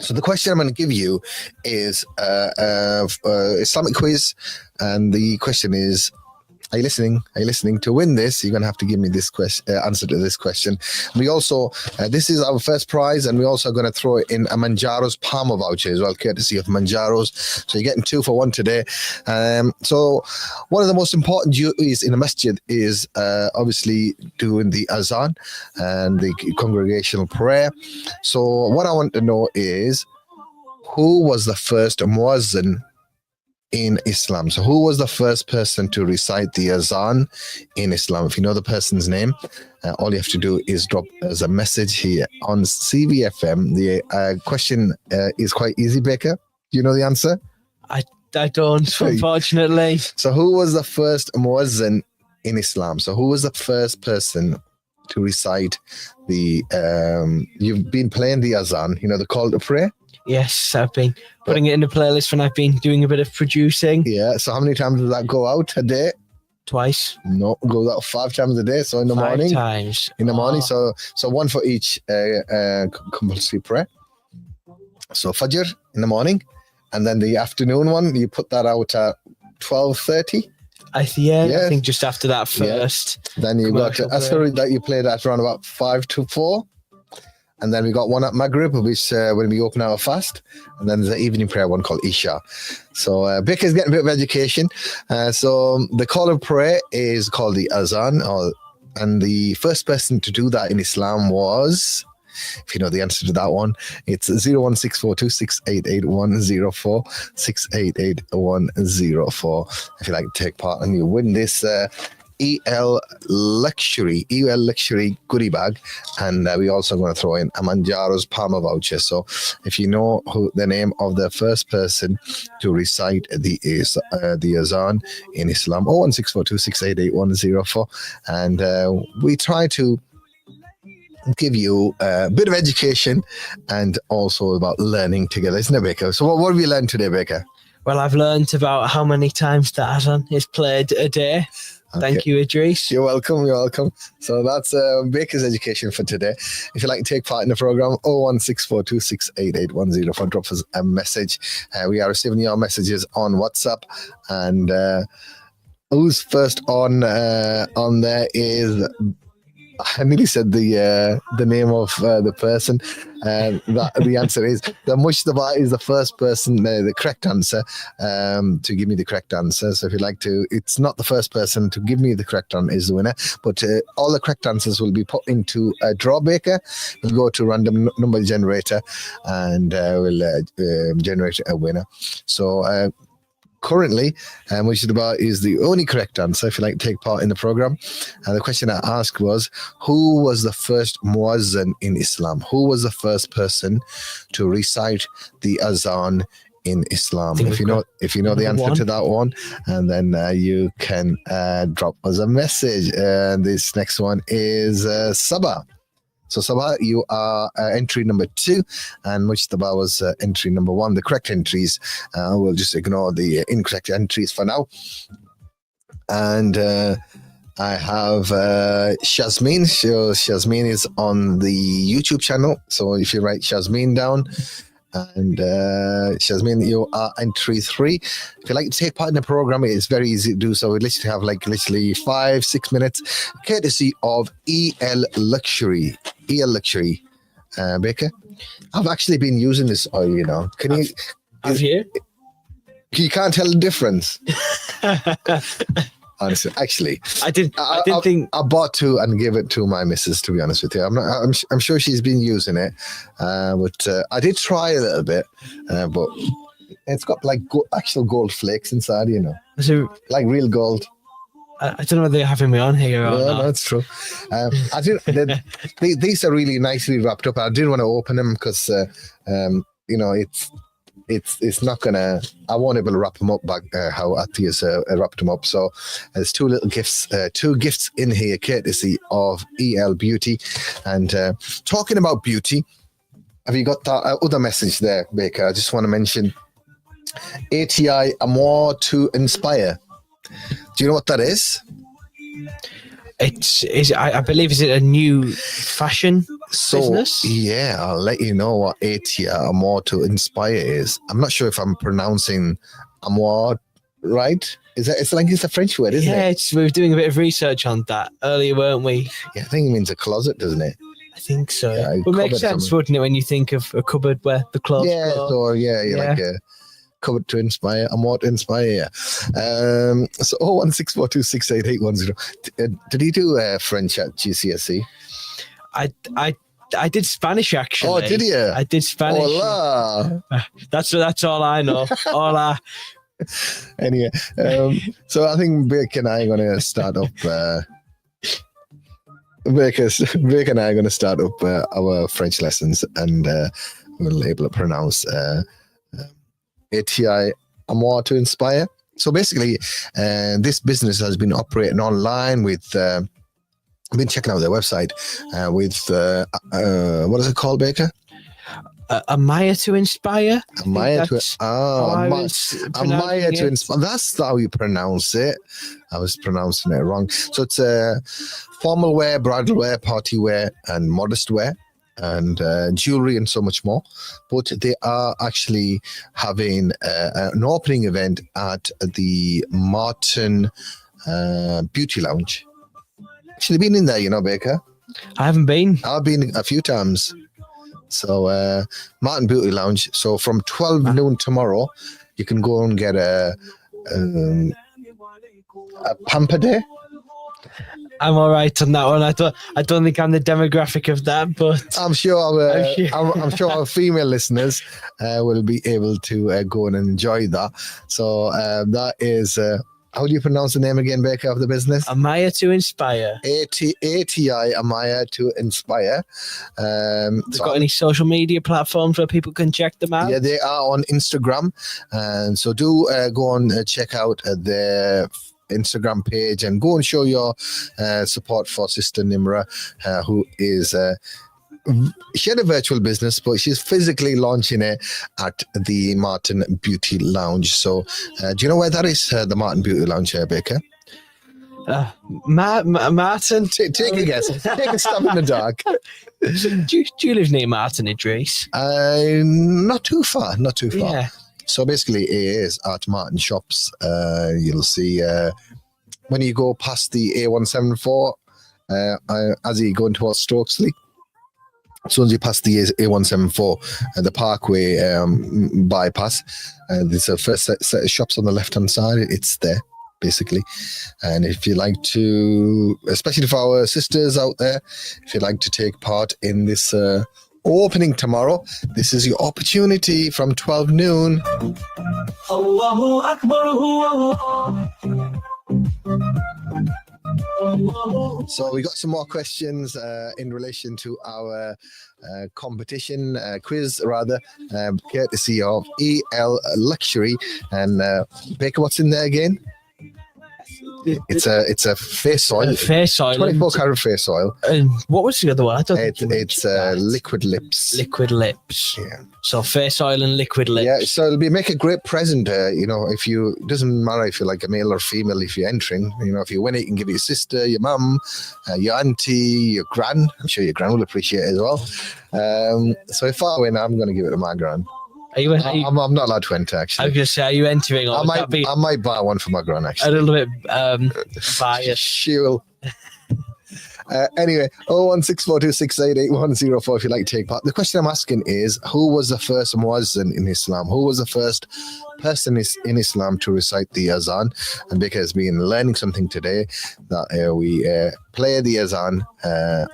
the question I'm going to give you is Islamic quiz, and the question is, Are you listening? Are you listening? To win this, you're going to have to give me this answer to this question. We also, this is our first prize, and we're also going to throw in a Manjaro's Palmer voucher as well, courtesy of Manjaro's. So you're getting 2 for 1 today. So one of the most important duties in a masjid is obviously doing the azan and the congregational prayer. So what I want to know is, who was the first muazzin in Islam? So who was the first person to recite the azan in Islam? If you know the person's name, all you have to do is drop us a message here on CVFM. The question is quite easy, Baker. Do you know the answer? I don't, unfortunately. So who was the first muazzin in Islam? So who was the first person to recite the, you've been playing the azan, you know, the call to prayer? Yes, I've been putting it in the playlist when I've been doing a bit of producing. Yeah, so how many times does that go out a day? Twice. No, goes out 5 times a day. So in the morning. 5 times. In the morning. So 1 for each compulsory prayer. So Fajr in the morning, and then the afternoon one, you put that out at 12:30. I think just after that first. Yeah. Then you got Asr that you played at around about 5 to 4. And then we got one at Maghrib, which when we open our fast. And then there's an evening prayer one called Isha. So Baker's getting a bit of education. So the call of prayer is called the Azan. And the first person to do that in Islam was, if you know the answer to that one, it's 01642688104, 688-104. If you like to take part and you win this EL Luxury goodie bag, and we also going to throw in a Manjaro's Palmer voucher. So if you know the name of the first person to recite the azan in Islam, 01642688104, and we try to give you a bit of education and also about learning together, isn't it, Baker? So what have you learned today, Baker? Well, I've learned about how many times the azan is played a day. Thank you, Idrees. You're welcome. So that's Baker's education for today. If you'd like to take part in the program, 01642688104, drop us a message. We are receiving your messages on WhatsApp. And who's first on there is, I nearly said the name of the person. The answer is the Mushtaba is the first person, the correct answer, to give me the correct answer. So if you'd like to, it's not the first person to give me the correct answer is the winner, but all the correct answers will be put into a draw, Baker. We'll go to random number generator and we'll generate a winner. So currently, Mushtaba is the only correct answer if you like to take part in the program. And the question I asked was, who was the first muazzin in Islam? Who was the first person to recite the azan in Islam? If you know the answer to that one, and then you can drop us a message. And this next one is Sabah. So Sabah, you are entry number 2, and Mujtaba was entry number 1. The correct entries, we'll just ignore the incorrect entries for now. And I have Shazmin. So Shazmin is on the YouTube channel. So if you write Shazmin down, and Shazmin, you are entry 3. If you like to take part in the program, it's very easy to do so. We literally have 5-6 minutes, courtesy of EL Luxury. Baker, I've actually been using this oil, you know. Can you? Have you? You can't tell the difference. Honestly, actually, I didn't think I bought 2 and gave it to my missus. To be honest with you, I'm sure she's been using it, but I did try a little bit, but it's got actual gold flakes inside, you know, so, like real gold. I don't know whether you're having me on here or not. No, that's true. I didn't. These are really nicely wrapped up. I didn't want to open them because, you know, it's not gonna. I won't able to wrap them up back how Atiya's wrapped them up. So there's 2 little gifts, 2 gifts in here, courtesy of EL Beauty. And talking about beauty, have you got that other message there, Baker? I just want to mention ATI Amore to Inspire. Do you know what that is? I believe, is it a new fashion business? Yeah, I'll let you know what ATI Amore to Inspire is. I'm not sure if I'm pronouncing Amore right? It's like it's a French word, isn't Yeah, it? we were doing a bit of research on that earlier, weren't we? Yeah, I think it means a closet, doesn't it? I think so. Yeah, Would make cupboard sense, something. wouldn't it, when you think of a cupboard where the clothes Yeah, go? so yeah, like a cupboard to inspire, a more to inspire. Yeah. So 01642688110. Did he do French at GCSE? I did Spanish actually. Oh, did you? I did Spanish. Hola. That's all I know. Hola. Anyway, so I think Vic and I are going to start up. Vic and I are going to start up our French lessons, and we'll be able to pronounce ATI Amour to Inspire. So basically, this business has been operating online with. I've been checking out their website with what is it called, Baker? Amaya to Inspire. Amaya to Inspire. That's how you pronounce it. I was pronouncing it wrong. So it's formal wear, bridal wear, party wear, and modest wear, and jewelry, and so much more. But they are actually having an opening event at the Martin Beauty Lounge. Actually been in there, you know, Baker. I haven't been. I've been a few times. So Martin Beauty Lounge. So from 12 noon tomorrow, you can go and get a pamper day. I'm all right on that one. I don't think I'm the demographic of that, but I'm sure our female listeners will be able to go and enjoy that. So that is. How do you pronounce the name again, Baker, of the business? Amaya to Inspire. ATI Amaya to Inspire. Got any social media platforms where people can check them out? Yeah, they are on Instagram. And so do go and check out their Instagram page and go and show your support for Sister Nimra, who is... she had a virtual business, but she's physically launching it at the Martin Beauty Lounge. So, do you know where that is, the Martin Beauty Lounge here, Baker? Martin? Take a guess. Take a stab in the dark. Do you live near Martin, Idrees? Not too far. Yeah. So basically, it is at Martin Shops. You'll see when you go past the A174, as you go towards Stokesley. As soon as you pass the A174 and the Parkway bypass, there's a first set of shops on the left-hand side. It's there, basically. And if you like to, especially for our sisters out there, if you'd like to take part in this opening tomorrow, this is your opportunity from 12 noon. Allahu Akbar. So we got some more questions in relation to our competition quiz, rather, courtesy of EL Luxury. And Baker, what's in there again? It's a face oil. Face oil. 24 karat face oil. And what was the other one? I don't think it's liquid lips. Liquid lips. Yeah. So face oil and liquid lips. Yeah. So it'll make a great present. If you, doesn't matter if you're like a male or female. If you're entering, if you win it, you can give it your sister, your mum, your auntie, your gran. I'm sure your gran will appreciate it as well. So if I win, I'm going to give it to my gran. I'm not allowed to enter, actually. I was going to say, are you entering? Or I might buy one for my gran, actually. A little bit biased. She will. Anyway, 01642688104 if you'd like to take part. The question I'm asking is, who was the first muezzin in Islam? Who was the first person in Islam to recite the azan? And because we've been learning something today, that we play the azan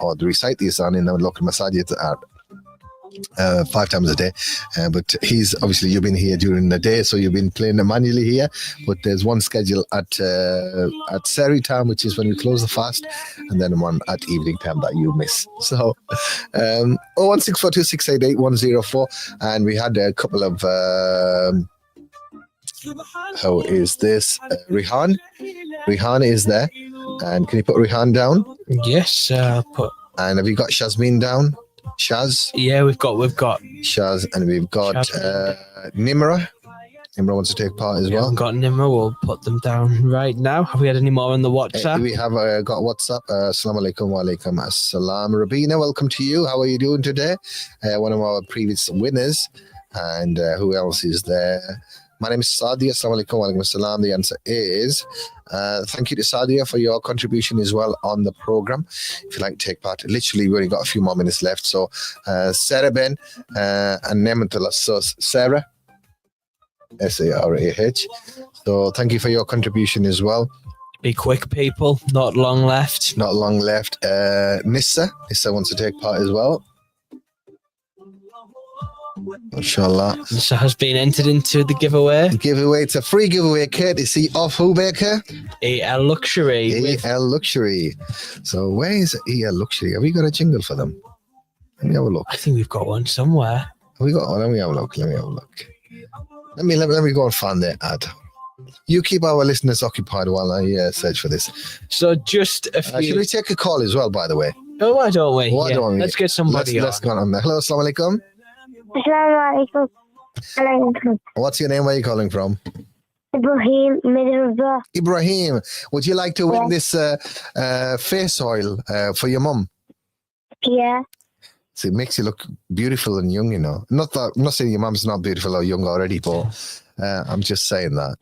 or recite the azan in the local masajid at 5 times a day, but he's obviously, you've been here during the day, so you've been playing manually here, but there's one schedule at Sari time, which is when we close the fast, and then one at evening time that you miss. So 01642688104, and we had a couple of how is this? Rihan is there, and can you put Rihan down? Yes, put. And have you got Shazmin down? Shaz? Yeah, we've got Shaz, and we've got Nimra. Nimra wants to take part as well. We've got Nimra. We'll put them down right now. Have we had any more on the WhatsApp? We have got WhatsApp. Assalamu alaikum wa alaikum assalam. Rabina, welcome to you. How are you doing today? One of our previous winners. And who else is there? My name is Sadia. Assalamu alaikum wa alaikum assalam. The answer is thank you to Sadia for your contribution as well on the program. If you'd like to take part, literally we've only got a few more minutes left. So Sarah Ben and Nematullah. So Sarah, Sarah. So thank you for your contribution as well. Be quick, people. Not long left. Not long left. Nissa wants to take part as well. Inshallah. Nissa has been entered into the giveaway. It's a free giveaway courtesy of who, Baker? EL Luxury. EL Luxury. So where is EL Luxury? Have we got a jingle for them? Let me have a look. I think we've got one somewhere. Have we got one? Let me have a look. Let me go and find their ad. You keep our listeners occupied while I search for this. So just a few... should we take a call as well, by the way? Oh, why don't we? Why don't we? Let's get somebody Let's go on there. Hello, assalamu alaikum. Assalamu alaikum. What's your name? Where are you calling from? Ibrahim Midrba. Ibrahim, would you like to win this face oil for your mum? Yeah. So it makes you look beautiful and young, you know. I'm not saying your mum's not beautiful or young already, but I'm just saying that.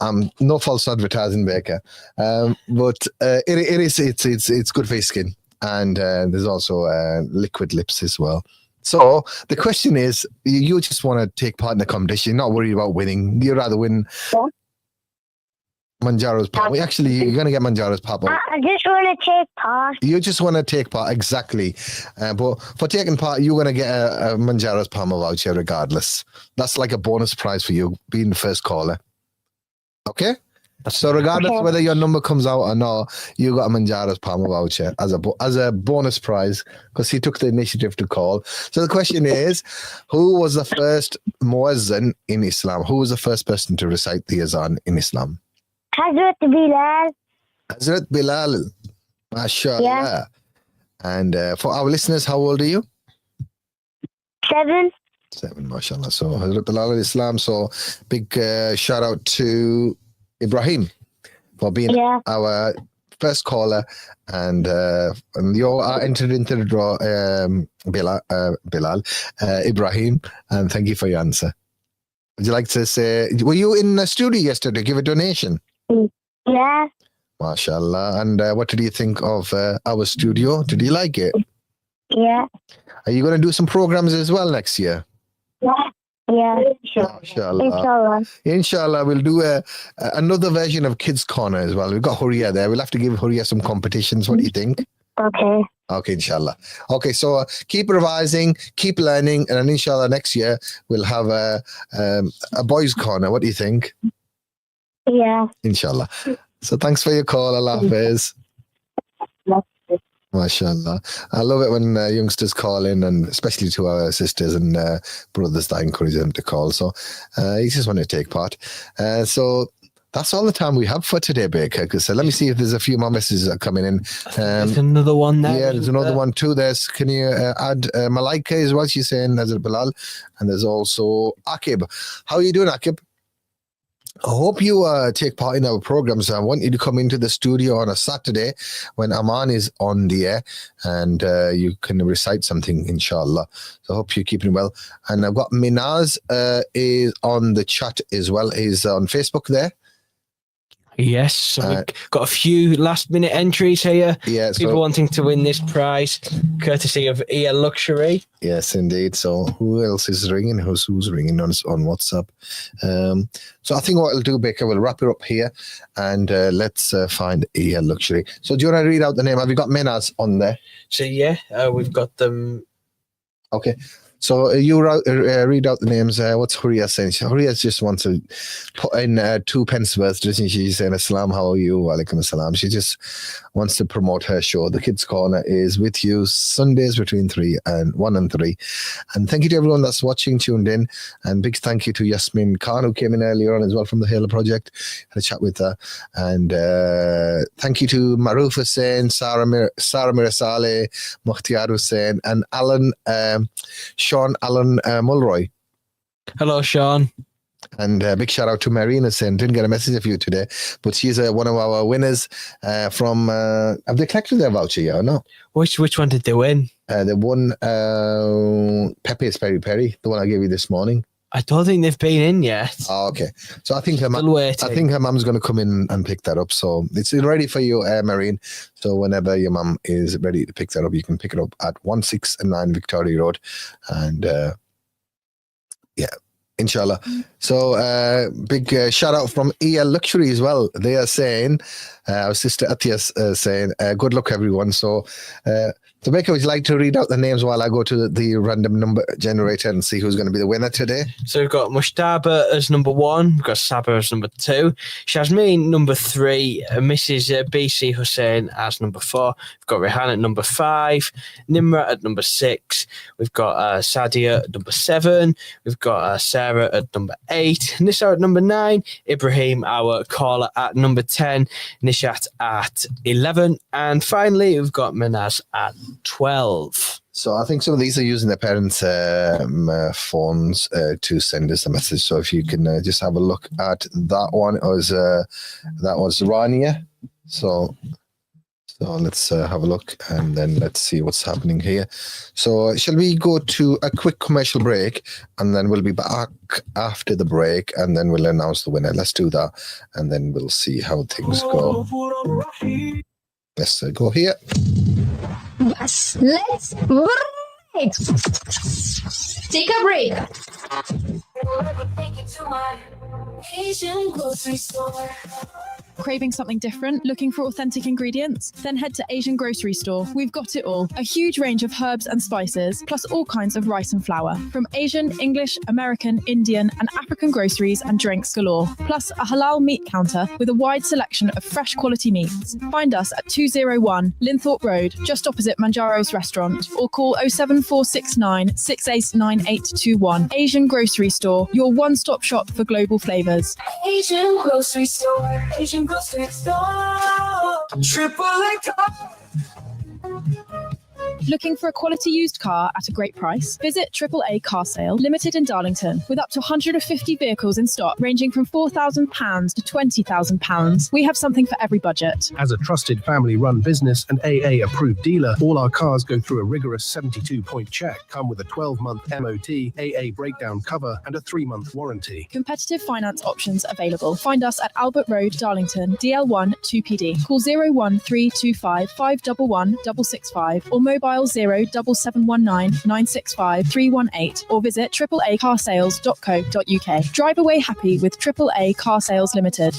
I'm no false advertising, Baker. But it's good for your skin, and there's also liquid lips as well. So the question is, you just want to take part in the competition. You're not worried about winning. You'd rather win Manjaro's pop. Actually, you're going to get Manjaro's pop. I just want to take part. You just want to take part, exactly. But for taking part, you're going to get a Manjaro's Palmer voucher regardless. That's like a bonus prize for you, being the first caller. Okay? So regardless whether your number comes out or not, you got a Manjaro's Palmer voucher as a bonus prize because he took the initiative to call. So the question is, who was the first muezzin in Islam? Who was the first person to recite the azan in Islam? Hazrat Bilal. Hazrat Bilal. MashaAllah. Yeah. And for our listeners, how old are you? 7. 7, mashallah. So Hazrat Bilal Islam. So big shout out to Ibrahim for being our first caller, and you are entered into the draw, Bilal, Ibrahim, and thank you for your answer. Would you like to say, were you in the studio yesterday to give a donation? Yeah. MashaAllah. And what did you think of our studio? Did you like it? Yeah. Are you going to do some programs as well next year? Yeah. Inshallah. Inshallah, we'll do another version of Kids Corner as well. We've got Huria there. We'll have to give Huria some competitions. What do you think? Okay. Okay, inshallah. Okay, so keep revising, keep learning, and then inshallah next year we'll have a boys' corner. What do you think? Yeah. Inshallah. So thanks for your call. Allah Hafiz. MashaAllah. I love it when youngsters call in, and especially to our sisters and brothers that I encourage them to call. So you just want to take part. So that's all the time we have for today, Baker. So let me see if there's a few more messages that are coming in. There's another one there. Yeah, there's another one too. Can you add Malaika as well? She's saying Hazrat Bilal. And there's also Akib. How are you doing, Akib? I hope you take part in our programs. I want you to come into the studio on a Saturday when Aman is on the air, and you can recite something, inshallah. So I hope you're keeping well. And I've got Minaz is on the chat as well. He's on Facebook there. Yes, so we've got a few last-minute entries here. Yeah, people wanting to win this prize, courtesy of EL Luxury. Yes, indeed. So who else is ringing? Who's ringing on WhatsApp? So I think what I'll do, Baker, we'll wrap it up here, and let's find EL Luxury. So do you want to read out the name? Have you got Menaz on there? So yeah, we've got them. Okay. So you read out the names. What's Huria saying? Huria just wants to put in 2 pence worth, doesn't she? She's saying, Assalam, how are you? Walaikum assalam. She just wants to promote her show. The Kids Corner is with you Sundays between 1 and 3. And thank you to everyone that's watching, tuned in. And big thank you to Yasmin Khan, who came in earlier on as well from the Halo Project. Had a chat with her. And thank you to Maruf Hussain, Sarah Mirasale, Mukhtiar Hussain, and Alan Sean Allen Mulroy. Hello, Sean. And big shout out to Marina saying, didn't get a message of you today, but she's one of our winners from, have they collected their voucher yet or no? Which one did they win? They won Pepe's Peri Peri, the one I gave you this morning. I don't think they've been in yet. Oh, okay. So I think her waiting. mum's going to come in and pick that up. So it's ready for you, Marine. So whenever your mum is ready to pick that up, you can pick it up at 169 Victoria Road. And inshallah. So big shout out from EL Luxury as well. They are saying, our sister Atia's saying, good luck everyone. So Rebecca, would you like to read out the names while I go to the random number generator and see who's going to be the winner today? So we've got Mushtaba as number 1, we've got Saba as number 2, Shazmeen number 3, Mrs. BC Hussain as number 4, we've got Rehan at number 5, Nimra at number 6, we've got Sadia at number 7, we've got Sarah at number 8, Nissa at number 9, Ibrahim, our caller, at number 10, Nishat at 11, and finally we've got Manaz at 12. So I think some of these are using their parents' phones to send us a message. So if you can just have a look at that one, that was Rania. So let's have a look and then let's see what's happening here. So shall we go to a quick commercial break and then we'll be back after the break and then we'll announce the winner. Let's do that and then we'll see how things go. Let's go here. Yes, let's break. Take a break. Asian grocery store. Craving something different? Looking for authentic ingredients? Then head to Asian Grocery Store. We've got it all. A huge range of herbs and spices, plus all kinds of rice and flour. From Asian, English, American, Indian, and African groceries and drinks galore. Plus a halal meat counter with a wide selection of fresh quality meats. Find us at 201 Linthorpe Road, just opposite Manjaro's restaurant, or call 07469 689821. Asian Grocery Store, your one-stop shop for global flavors. Asian grocery store. Asian grocery store. Triple A car. Looking for a quality used car at a great price? Visit AAA Car Sale, limited in Darlington, with up to 150 vehicles in stock, ranging from £4,000 to £20,000. We have something for every budget. As a trusted family-run business and AA-approved dealer, all our cars go through a rigorous 72-point check, come with a 12-month MOT, AA breakdown cover, and a 3-month warranty. Competitive finance options available. Find us at Albert Road, Darlington, DL1 2PD. Call 01325 511 665 or mobile 07719 965 318 or visit AAAcarsales.co.uk. Drive away happy with AAA Car Sales Limited.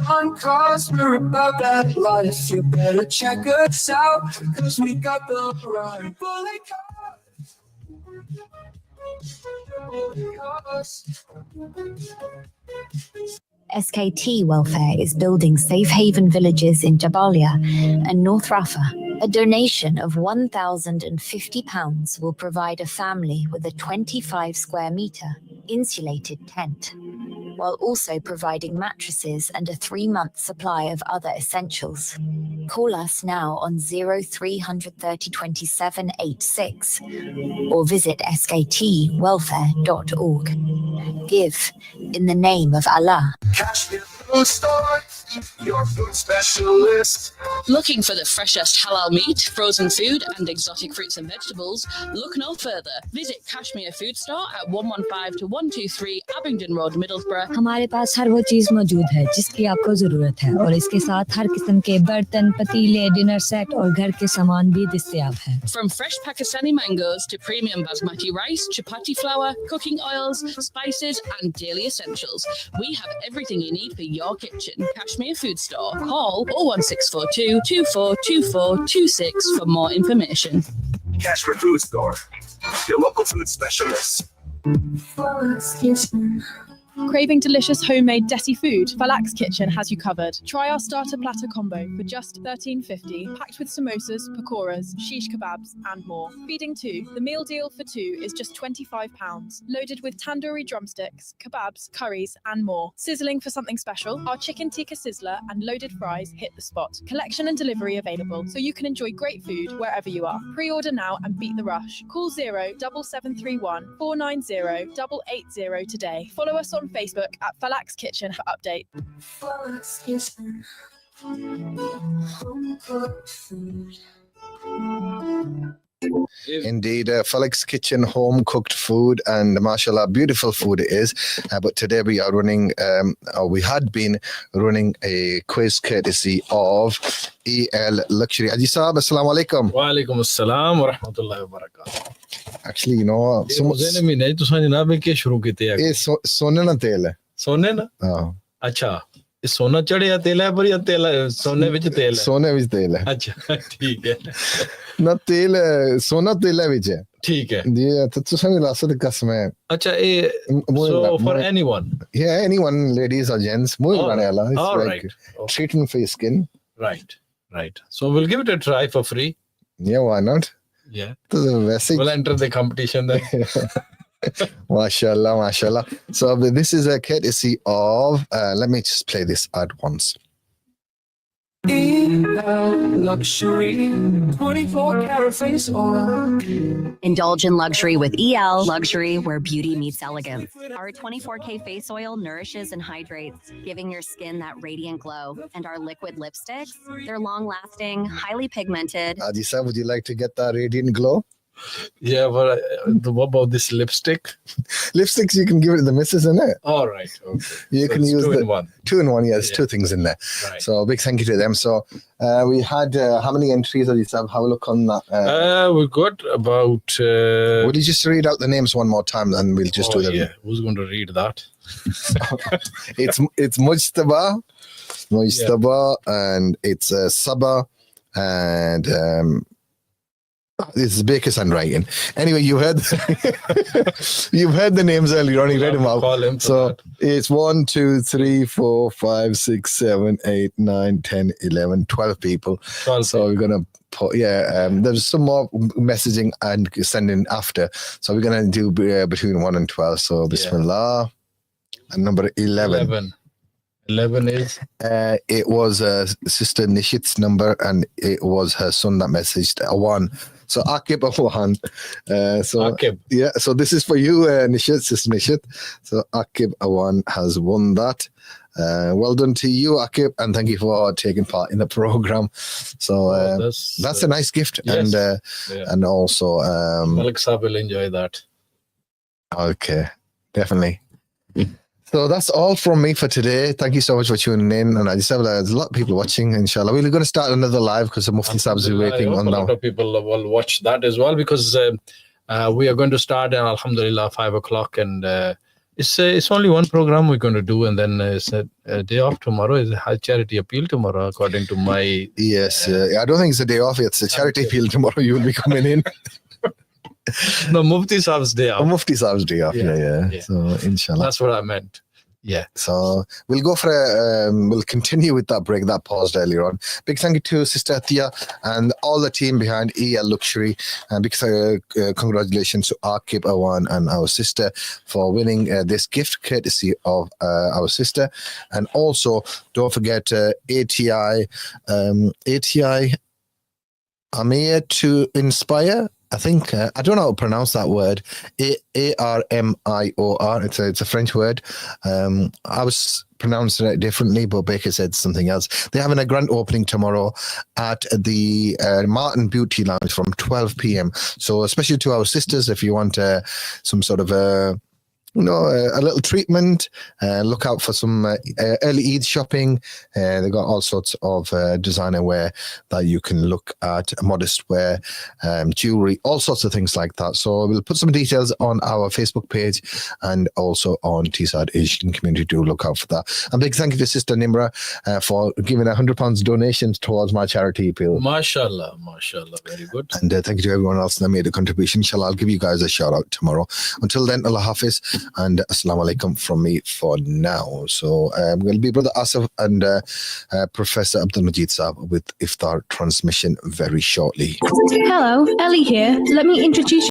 On cars, we're about that life. You better check us out, cause we got the right bullet cars. SKT Welfare is building safe haven villages in Jabalia and North Rafah. A donation of £1,050 will provide a family with a 25 square metre insulated tent, while also providing mattresses and a 3-month supply of other essentials. Call us now on 0330 27 86 or visit sktwelfare.org. Give in the name of Allah. Kashmir Food Store, your food specialist. Looking for the freshest halal meat, frozen food, and exotic fruits and vegetables? Look no further. Visit Kashmir Food Store at 115 to 123 Abingdon Road, Middlesbrough. हमारे पास हर वो चीज मौजूद है जिसकी आपको जरूरत है और इसके साथ हर किस्म के बर्तन, पतीले, डिनर सेट और घर के सामान भी दस्तयाब है. From fresh Pakistani mangoes to premium basmati rice, chapati flour, cooking oils, spices, and daily essentials, we have everything you need for your kitchen. Kashmir Food Store. Call 01642 242426 for more information. Kashmir Food Store, your local food specialist. Craving delicious homemade desi food? Falak's Kitchen has you covered. Try our starter platter combo for just $13.50, packed with samosas, pakoras, shish kebabs, and more. Feeding two, the meal deal for two is just £25, loaded with tandoori drumsticks, kebabs, curries, and more. Sizzling for something special? Our chicken tikka sizzler and loaded fries hit the spot. Collection and delivery available, so you can enjoy great food wherever you are. Pre-order now and beat the rush. Call 07731 490 880 today. Follow us on Facebook at Falak's Kitchen for update. Falak's Kitchen. Home cooked food. Indeed, Felix Kitchen, home cooked food, and mashallah, beautiful food it is. But today we are running, or we had been running a quiz courtesy of EL Luxury. Haji Saab, Assalamu alaikum. Wa alaikum assalam wa rahmatullahi wa barakatuh. Actually, you know, सोने में नहीं तो समझना मैं क्या शुरू किते हैं ये सोने ना तेल है सोने ना हाँ अच्छा ये सोना चढ़िया तेल है पर ये तेल है सोने विच तेल है सोने विच तेल है अच्छा ठीक है ना तेल सोना तेल है विच है ठीक है ये तो तुसां लासत कसम है अच्छा ये so for anyone yeah anyone ladies or gents more all like right treatment for your skin right so we'll give it a try for free yeah why not yeah we'll enter the competition then mashallah mashallah so this is a courtesy of let me just play this ad once Luxury 24-karat face oil. Indulge in luxury with EL Luxury, where beauty meets elegance. Our 24K face oil nourishes and hydrates, giving your skin that radiant glow. And our liquid lipsticks, they're long-lasting, highly pigmented. Adisa, would you like to get that radiant glow? Yeah, but what about this lipstick? Lipsticks, you can give it to the missus, innit? All right. Okay. You so can use two in one. 2 in 1, yeah, there's 2 things in there. Right. So big thank you to them. So we had, how many entries did you have? Have a look on that. We got about... Would you just read out the names one more time and we'll just do them? Yeah, who's going to read that? It's Mujtaba, and it's Sabah, and... this is Baker's handwriting. Anyway, you heard you've heard the names earlier on. You read them out. So it's 1, 2, 3, 4, 5, 6, 7, 8, 9, 10, 11, 12 people. 12 so we're gonna put there's some more messaging and sending after. So we're gonna do between 1 and 12. So Bismillah. And number 11. 11 is? It was Sister Nishit's number, and it was her son that messaged Awan. So Akib Awan. Akib. Yeah, so this is for you, Nishit, Sister Nishit. So Akib Awan has won that. Well done to you, Akib, and thank you for taking part in the program. So that's a nice gift, yes. And also Alexa will enjoy that. Okay, definitely. So that's all from me for today. Thank you so much for tuning in. And I just have there's a lot of people watching, inshallah. We're going to start another live because the Mufti Sabs is waiting on now. A lot of people will watch that as well because we are going to start at Alhamdulillah 5 o'clock. And it's only one program we're going to do. And then it's a day off tomorrow. Is a charity appeal tomorrow, according to my... Yes. I don't think it's a day off. It's a charity appeal tomorrow. You will be coming in. No, Mufti Saab's day off. Mufti Saab's day off, yeah. So, inshallah. That's what I meant. Yeah. So we'll go for we'll continue with that break that paused earlier on. Big thank you to Sister Atia and all the team behind EL Luxury. And big congratulations to Akib Awan and our sister for winning this gift courtesy of our sister. And also, don't forget ATI Amir to Inspire. I think I don't know how to pronounce that word. ARMIOR. It's a French word. I was pronouncing it differently, but Baker said something else. They're having a grand opening tomorrow at the Martin Beauty Lounge from 12 p.m. So especially to our sisters, if you want some sort of a little treatment, look out for some early Eid shopping. They've got all sorts of designer wear that you can look at, modest wear, jewelry, all sorts of things like that. So we'll put some details on our Facebook page and also on Teesside Asian Community. Do look out for that. And big thank you to Sister Nimra for giving £100 donations towards my charity appeal. Mashallah, very good. And thank you to everyone else that made a contribution. Inshallah, I'll give you guys a shout out tomorrow. Until then, Allah Hafiz. And assalamu alaikum from me for now. So we'll be Brother Asif and Professor Abdul Majid Saab with Iftar transmission very shortly. Hello, Ellie here. Let me introduce